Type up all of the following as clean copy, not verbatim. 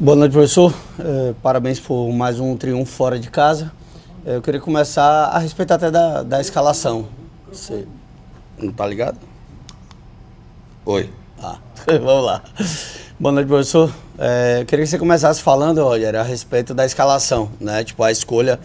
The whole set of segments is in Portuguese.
Boa noite, professor. Parabéns por mais um triunfo fora de casa. Eu queria começar a respeito até da escalação. Você não tá ligado? Oi. Vamos lá. Boa noite, professor. Eu queria que você começasse falando, Rogério, a respeito da escalação, né? Tipo, a escolha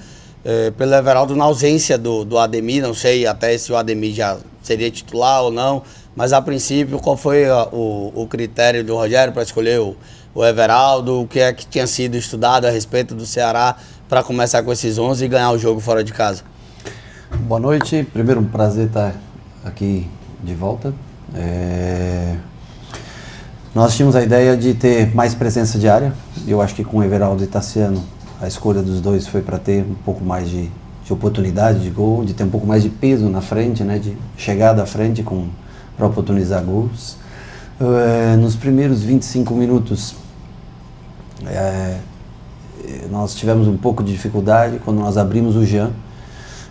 pelo Everaldo na ausência do Ademir. Não sei até se o Ademir já seria titular ou não, mas a princípio, qual foi o critério do Rogério para escolher o Everaldo? O que é que tinha sido estudado a respeito do Ceará para começar com esses 11 e ganhar o jogo fora de casa? Boa noite. Primeiro, um prazer estar aqui de volta. Nós tínhamos a ideia de ter mais presença de área. Eu acho que com o Everaldo e Tassiano, a escolha dos dois foi para ter um pouco mais de oportunidade de gol, de ter um pouco mais de peso na frente, né, de chegada à frente para oportunizar gols. Nos primeiros 25 minutos, nós tivemos um pouco de dificuldade quando nós abrimos o Jean,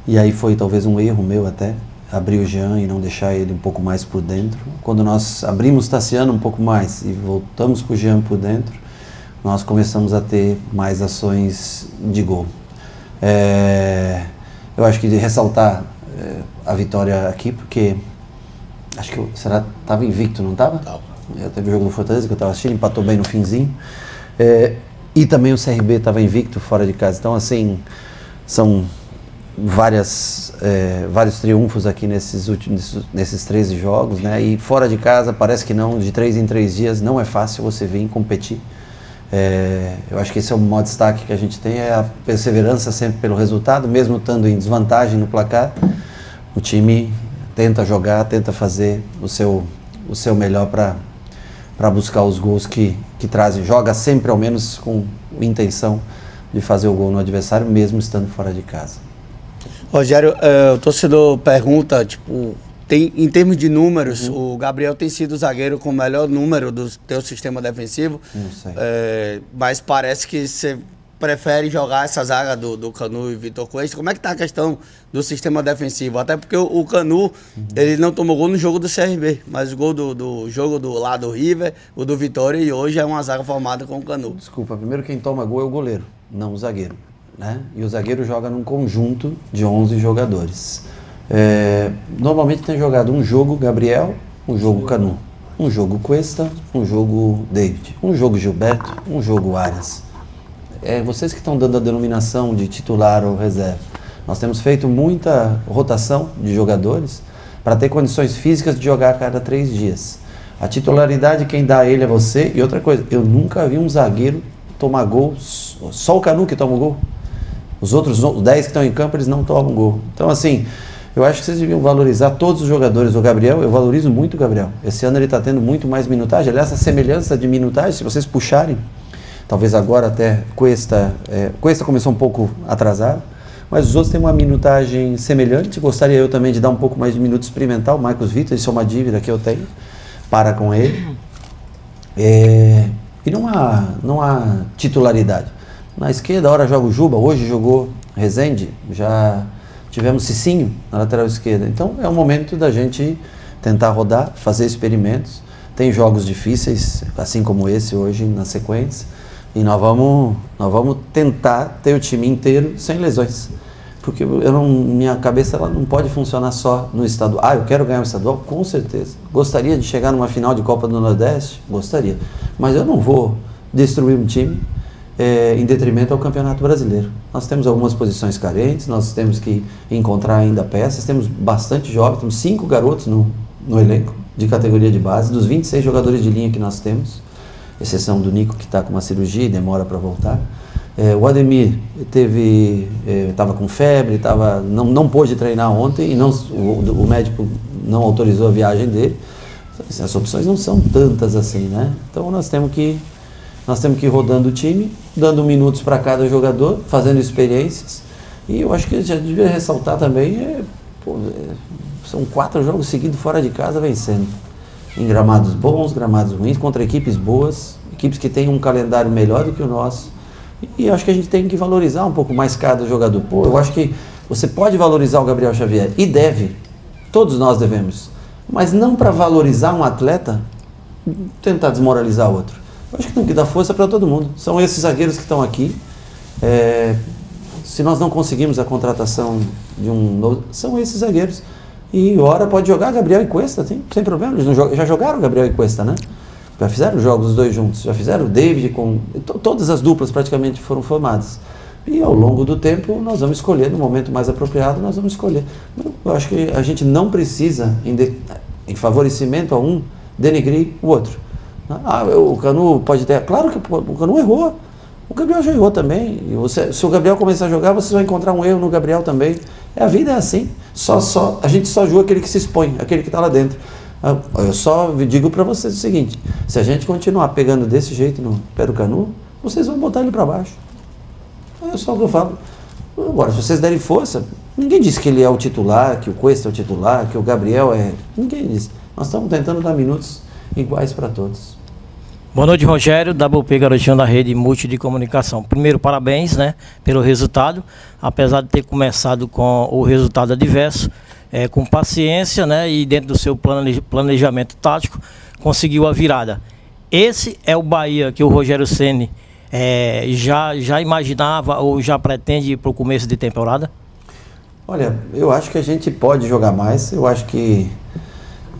e aí foi talvez um erro meu até, abrir o Jean e não deixar ele um pouco mais por dentro. Quando nós abrimos Tassiano um pouco mais e voltamos com o Jean por dentro, nós começamos a ter mais ações de gol. Eu acho que de ressaltar a vitória aqui, porque acho que o Ceará estava invicto, não estava? Teve o jogo do Fortaleza que eu estava assistindo, empatou bem no finzinho. E também o CRB estava invicto fora de casa. Então, assim, são vários triunfos aqui nesses 13 jogos, né? E fora de casa, parece que não, de 3 em 3 dias, não é fácil você vir competir. Eu acho que esse é o maior destaque que a gente tem, é a perseverança sempre pelo resultado, mesmo estando em desvantagem no placar. O time tenta jogar, tenta fazer o seu melhor para buscar os gols que trazem. Joga sempre, ao menos, com intenção de fazer o gol no adversário, mesmo estando fora de casa. Rogério, o torcedor pergunta, tipo, em termos de números, o Gabriel tem sido o zagueiro com o melhor número do teu sistema defensivo. Não sei. Mas parece que você prefere jogar essa zaga do Canu e Vitor Cuesta. Como é que tá a questão do sistema defensivo? Até porque o Canu, ele não tomou gol no jogo do CRB, mas o gol do jogo do lado do River, o do Vitória, e hoje é uma zaga formada com o Canu. Desculpa, primeiro quem toma gol é o goleiro, não o zagueiro, né? E o zagueiro joga num conjunto de 11 jogadores. Normalmente tem jogado um jogo Gabriel, um jogo Canu, um jogo Cuesta, um jogo David, um jogo Gilberto, um jogo Arias. Vocês que estão dando a denominação de titular ou reserva. Nós temos feito muita rotação de jogadores para ter condições físicas de jogar a cada 3 dias. A titularidade quem dá a ele é você. E outra coisa, eu nunca vi um zagueiro tomar gol, só o Canu que toma o gol. Os outros 10 que estão em campo, eles não tomam gol. Então, assim, eu acho que vocês deviam valorizar todos os jogadores. O Gabriel, eu valorizo muito o Gabriel. Esse ano ele está tendo muito mais minutagem. Aliás, essa semelhança de minutagem, se vocês puxarem, talvez agora até Cuesta começou um pouco atrasado, mas os outros têm uma minutagem semelhante. Gostaria eu também de dar um pouco mais de minuto experimental. O Marcos Vitor, isso é uma dívida que eu tenho para com ele. E não há titularidade. Na esquerda, ora joga o Juba, hoje jogou Rezende, já tivemos Cicinho na lateral esquerda. Então é o momento da gente tentar rodar, fazer experimentos. Tem jogos difíceis, assim como esse hoje na sequência. E nós vamos tentar ter o time inteiro sem lesões. Porque minha cabeça ela não pode funcionar só no estadual. Eu quero ganhar o estadual? Com certeza. Gostaria de chegar numa final de Copa do Nordeste? Gostaria. Mas eu não vou destruir um time em detrimento ao Campeonato Brasileiro. Nós temos algumas posições carentes, nós temos que encontrar ainda peças, temos bastante jovens, temos 5 garotos no elenco de categoria de base, dos 26 jogadores de linha que nós temos, exceção do Nico, que está com uma cirurgia e demora para voltar. O Ademir estava com febre, não pôde treinar ontem e o médico não autorizou a viagem dele. As opções não são tantas assim, né? Então nós temos que ir rodando o time, dando minutos para cada jogador, fazendo experiências. E eu acho que já devia ressaltar também, são 4 jogos seguidos fora de casa vencendo. Em gramados bons, gramados ruins, contra equipes boas, equipes que têm um calendário melhor do que o nosso. E eu acho que a gente tem que valorizar um pouco mais cada jogador. Eu acho que você pode valorizar o Gabriel Xavier, e deve, todos nós devemos, mas não para valorizar um atleta, tentar desmoralizar outro. Eu acho que tem que dar força para todo mundo. São esses zagueiros que estão aqui. Se nós não conseguimos a contratação de um novo, são esses zagueiros. E ora pode jogar Gabriel e Cuesta, sem problema. Eles já jogaram Gabriel e Cuesta, né? Já fizeram jogos os dois juntos. Já fizeram o David com... Todas as duplas praticamente foram formadas. E ao longo do tempo nós vamos escolher, no momento mais apropriado, nós vamos escolher. Eu acho que a gente não precisa, em favorecimento a um, denegrir o outro. O Canu pode ter... Claro que o Canu errou. O Gabriel já errou também. Se o Gabriel começar a jogar, vocês vão encontrar um erro no Gabriel também. A vida é assim. A gente só julga aquele que se expõe, aquele que está lá dentro. Eu só digo para vocês o seguinte: se a gente continuar pegando desse jeito no pé do Canu, vocês vão botar ele para baixo. É só o que eu falo. Agora, se vocês derem força, ninguém disse que ele é o titular, que o Cuesta é o titular, que o Gabriel é... Ninguém disse. Nós estamos tentando dar minutos iguais para todos. Boa noite, Rogério, WP Garotinho da Rede Multi de Comunicação. Primeiro, parabéns, né, pelo resultado, apesar de ter começado com o resultado adverso, com paciência, né, e dentro do seu planejamento tático, conseguiu a virada. Esse é o Bahia que o Rogério Ceni já imaginava ou já pretende ir para o começo de temporada? Olha, eu acho que a gente pode jogar mais, eu acho que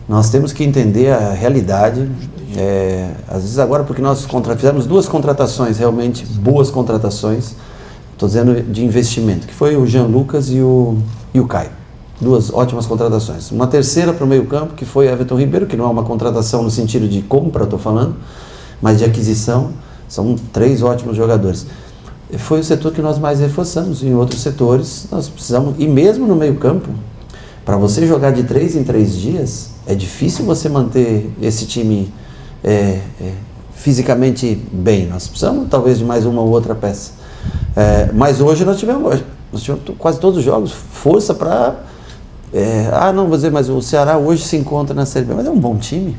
nós temos que entender a realidade. Às vezes agora, porque nós fizemos duas contratações, realmente boas contratações, estou dizendo de investimento, que foi o Jean Lucas e o Caio. Duas ótimas contratações. Uma terceira para o meio campo, que foi Everton Ribeiro, que não é uma contratação no sentido de compra, estou falando, mas de aquisição. São 3 ótimos jogadores. Foi o setor que nós mais reforçamos. Em outros setores nós precisamos, e mesmo no meio campo, para você jogar de 3 em 3 dias, é difícil você manter esse time fisicamente bem. Nós precisamos talvez de mais uma ou outra peça. Mas hoje nós tivemos quase todos os jogos força para... não vou dizer, mas o Ceará hoje se encontra na Série B, mas é um bom time,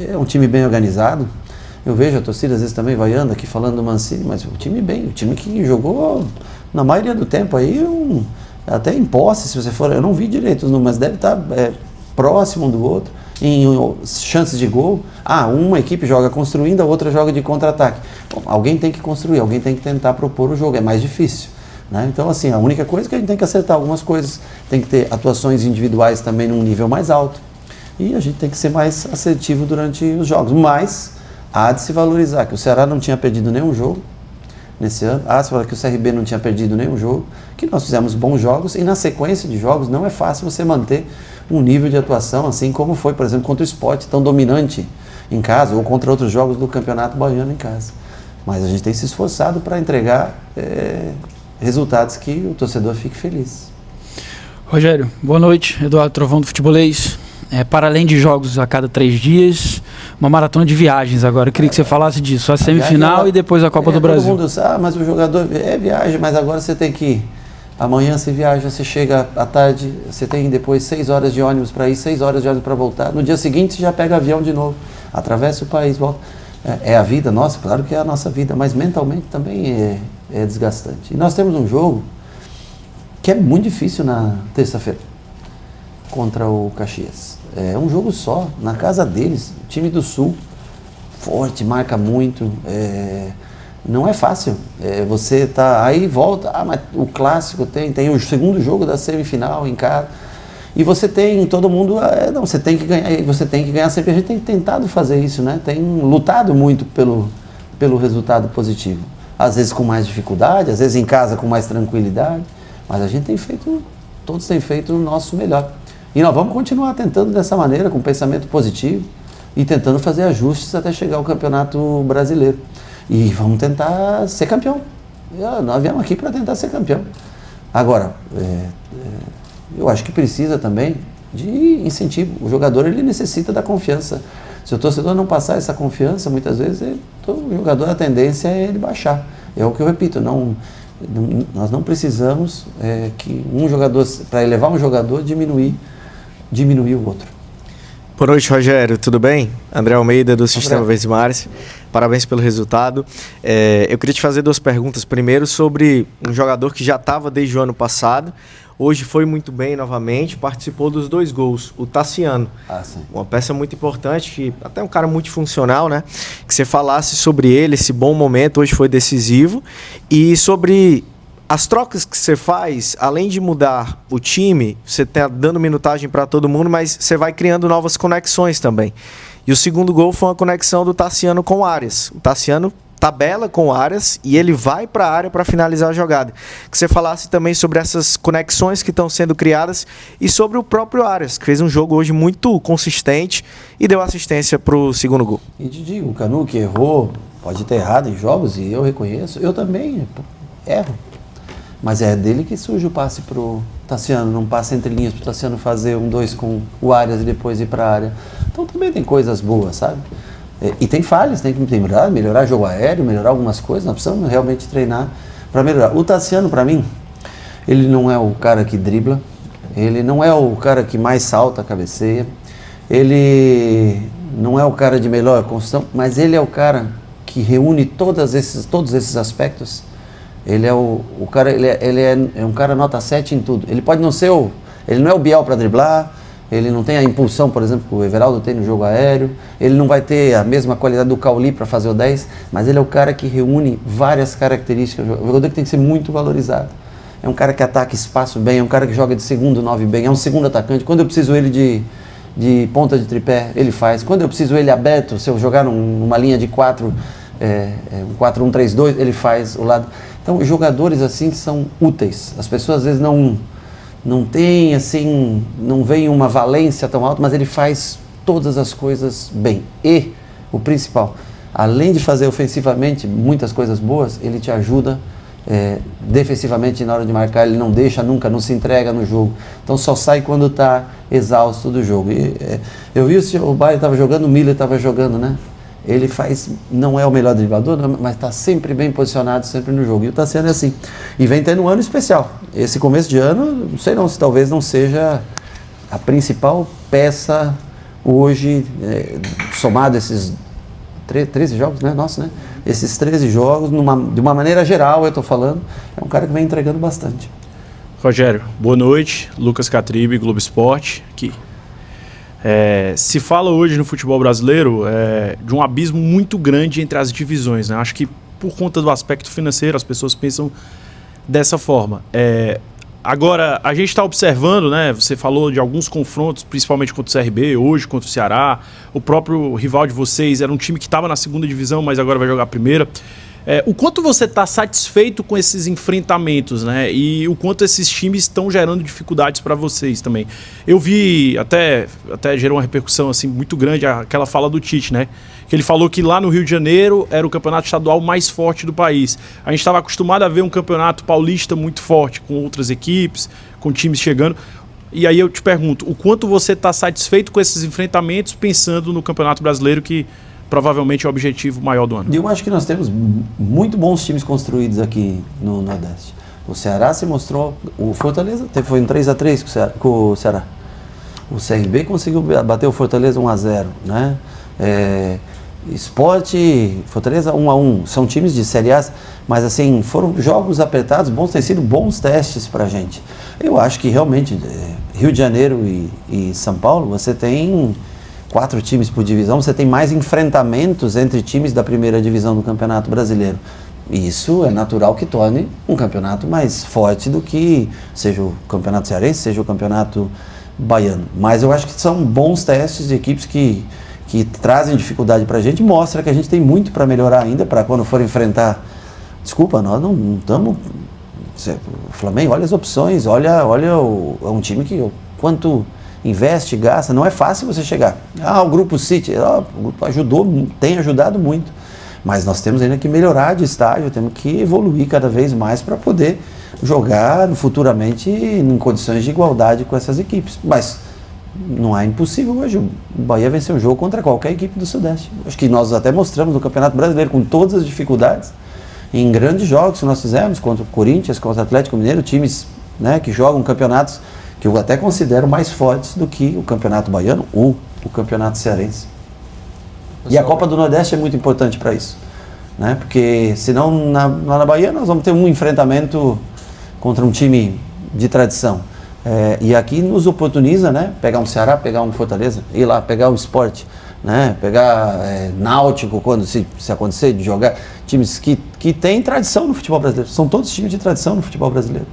é um time bem organizado. Eu vejo a torcida às vezes também vaiando aqui falando do Mancini, mas o time bem, o time que jogou na maioria do tempo aí, até em posse, se você for, eu não vi direito os números, mas deve estar próximo do outro, em chances de gol. Uma equipe joga construindo, a outra joga de contra-ataque. Bom, alguém tem que construir, alguém tem que tentar propor o jogo, é mais difícil, né? Então assim, a única coisa é que a gente tem que acertar algumas coisas, tem que ter atuações individuais também num nível mais alto, e a gente tem que ser mais assertivo durante os jogos, mas há de se valorizar que o Ceará não tinha perdido nenhum jogo nesse ano, há de se falar que o CRB não tinha perdido nenhum jogo, que nós fizemos bons jogos, e na sequência de jogos não é fácil você manter um nível de atuação assim como foi, por exemplo, contra o Sport, tão dominante em casa, ou contra outros jogos do Campeonato Baiano em casa. Mas a gente tem se esforçado para entregar resultados que o torcedor fique feliz. Rogério, boa noite. Eduardo Trovão do Futebolês. Para além de jogos a cada 3 dias, uma maratona de viagens agora. Eu queria que você falasse disso. A semifinal e depois a Copa do Brasil. Todo mundo sabe, mas o jogador viaja, mas agora você tem que ir. Amanhã você viaja, você chega à tarde, você tem depois 6 horas de ônibus para ir, 6 horas de ônibus para voltar. No dia seguinte você já pega avião de novo, atravessa o país, volta. É a vida nossa, claro que é a nossa vida, mas mentalmente também é desgastante. E nós temos um jogo que é muito difícil na terça-feira, contra o Caxias. É um jogo só, na casa deles, time do Sul, forte, marca muito, não é fácil. Você tá aí, volta, mas o clássico tem o segundo jogo da semifinal em casa, e você tem todo mundo, você tem que ganhar sempre. A gente tem tentado fazer isso, né? Tem lutado muito pelo resultado positivo, às vezes com mais dificuldade, às vezes em casa com mais tranquilidade, mas a gente todos têm feito o nosso melhor. E nós vamos continuar tentando dessa maneira, com pensamento positivo, e tentando fazer ajustes até chegar ao Campeonato Brasileiro. E vamos tentar ser campeão. Nós viemos aqui para tentar ser campeão. Agora, eu acho que precisa também de incentivo. O jogador, ele necessita da confiança. Se o torcedor não passar essa confiança, muitas vezes o jogador, a tendência é ele baixar. É o que eu repito, nós não precisamos que um jogador, para elevar um jogador, diminuir o outro. Boa noite, Rogério, tudo bem? André Almeida, do Sistema Verdes Mares. Parabéns pelo resultado. Eu queria te fazer 2 perguntas. Primeiro, sobre um jogador que já estava desde o ano passado, hoje foi muito bem novamente, participou dos 2 gols, o Tassiano. Sim. Uma peça muito importante, que até um cara multifuncional, né? Que você falasse sobre ele, esse bom momento, hoje foi decisivo. E sobre as trocas que você faz, além de mudar o time, você está dando minutagem para todo mundo, mas você vai criando novas conexões também. E o segundo gol foi uma conexão do Tassiano com o Arias. O Tassiano tabela com o Arias e ele vai para a área para finalizar a jogada. Que você falasse também sobre essas conexões que estão sendo criadas e sobre o próprio Arias, que fez um jogo hoje muito consistente e deu assistência para o segundo gol. E te digo, o Canu que errou, pode ter errado em jogos e eu reconheço, eu também erro. Mas é dele que surge o passe pro Tassiano, não passa entre linhas pro Tassiano fazer 1-2 com o Arias e depois ir para a área. Então também tem coisas boas, sabe? E tem falhas, tem que melhorar jogo aéreo, melhorar algumas coisas, nós precisamos realmente treinar para melhorar. O Tassiano, para mim, ele não é o cara que dribla, ele não é o cara que mais salta, cabeceia, ele não é o cara de melhor construção, mas ele é o cara que reúne todos esses aspectos. Ele é o cara, ele é um cara nota 7 em tudo. Ele pode não ser ele não é o Biel para driblar, ele não tem a impulsão, por exemplo, que o Everaldo tem no jogo aéreo, ele não vai ter a mesma qualidade do Cauli para fazer o 10, mas ele é o cara que reúne várias características. O jogador que tem que ser muito valorizado. É um cara que ataca espaço bem, é um cara que joga de segundo 9 bem, é um segundo atacante. Quando eu preciso ele de ponta de tripé, ele faz. Quando eu preciso ele aberto, se eu jogar numa linha de 4, um 4-1-3-2, ele faz o lado. Então, jogadores assim são úteis. As pessoas às vezes não têm assim, não veem uma valência tão alta, mas ele faz todas as coisas bem. E o principal, além de fazer ofensivamente muitas coisas boas, ele te ajuda defensivamente na hora de marcar, ele não deixa nunca, não se entrega no jogo. Então só sai quando está exausto do jogo. E, eu vi o Bayern estava jogando, o Miller estava jogando, né? Ele não é o melhor driblador, mas está sempre bem posicionado, sempre no jogo. E o Tassiano é assim. E vem tendo um ano especial. Esse começo de ano, não sei não, se talvez não seja a principal peça hoje, somado esses 13 jogos, né? Nossa, né? Esses 13 jogos, de uma maneira geral, eu estou falando, é um cara que vem entregando bastante. Rogério, boa noite. Lucas Catribe, Globo Esporte, aqui. Se fala hoje no futebol brasileiro de um abismo muito grande entre as divisões, né? Acho que por conta do aspecto financeiro as pessoas pensam dessa forma. Agora, a gente está observando, né? Você falou de alguns confrontos, principalmente contra o CRB, hoje contra o Ceará. O próprio rival de vocês era um time que estava na segunda divisão, mas agora vai jogar a primeira. O quanto você está satisfeito com esses enfrentamentos, né? E o quanto esses times estão gerando dificuldades para vocês também. Eu vi, até gerou uma repercussão assim, muito grande, aquela fala do Tite, né? Que ele falou que lá no Rio de Janeiro era o campeonato estadual mais forte do país. A gente estava acostumado a ver um campeonato paulista muito forte, com outras equipes, com times chegando. E aí eu te pergunto, o quanto você está satisfeito com esses enfrentamentos, pensando no Campeonato Brasileiro, que provavelmente é o objetivo maior do ano? Eu acho que nós temos muito bons times construídos aqui no Nordeste. O Ceará se mostrou, o Fortaleza foi um 3-3 com o Ceará. O CRB conseguiu bater o Fortaleza 1-0, né? Sport, Fortaleza 1-1, são times de Série A, mas assim, foram jogos apertados, bons, têm sido bons testes pra gente. Eu acho que realmente, Rio de Janeiro e São Paulo, você tem 4 times por divisão, você tem mais enfrentamentos entre times da primeira divisão do Campeonato Brasileiro. E isso é natural que torne um campeonato mais forte do que seja o Campeonato Cearense, seja o Campeonato Baiano. Mas eu acho que são bons testes de equipes que trazem dificuldade pra gente, mostra que a gente tem muito para melhorar ainda, para quando for enfrentar. Desculpa, nós não estamos. O Flamengo, olha as opções, olha é um time que quanto investe, gasta, não é fácil você chegar. O Grupo City, o grupo tem ajudado muito, mas nós temos ainda que melhorar de estágio, temos que evoluir cada vez mais para poder jogar futuramente em condições de igualdade com essas equipes. Mas não é impossível hoje o Bahia vencer um jogo contra qualquer equipe do Sudeste. Acho que nós até mostramos no Campeonato Brasileiro, com todas as dificuldades, em grandes jogos que nós fizemos, contra o Corinthians, contra o Atlético Mineiro, times, né, que jogam campeonatos que eu até considero mais fortes do que o Campeonato Baiano ou o Campeonato Cearense. E a Copa do Nordeste é muito importante para isso, né? Porque senão lá na Bahia nós vamos ter um enfrentamento contra um time de tradição. E aqui nos oportuniza, né? Pegar um Ceará, pegar um Fortaleza, ir lá, pegar o Sport, né? Pegar Náutico, quando se acontecer de jogar. Times que têm tradição no futebol brasileiro. São todos times de tradição no futebol brasileiro.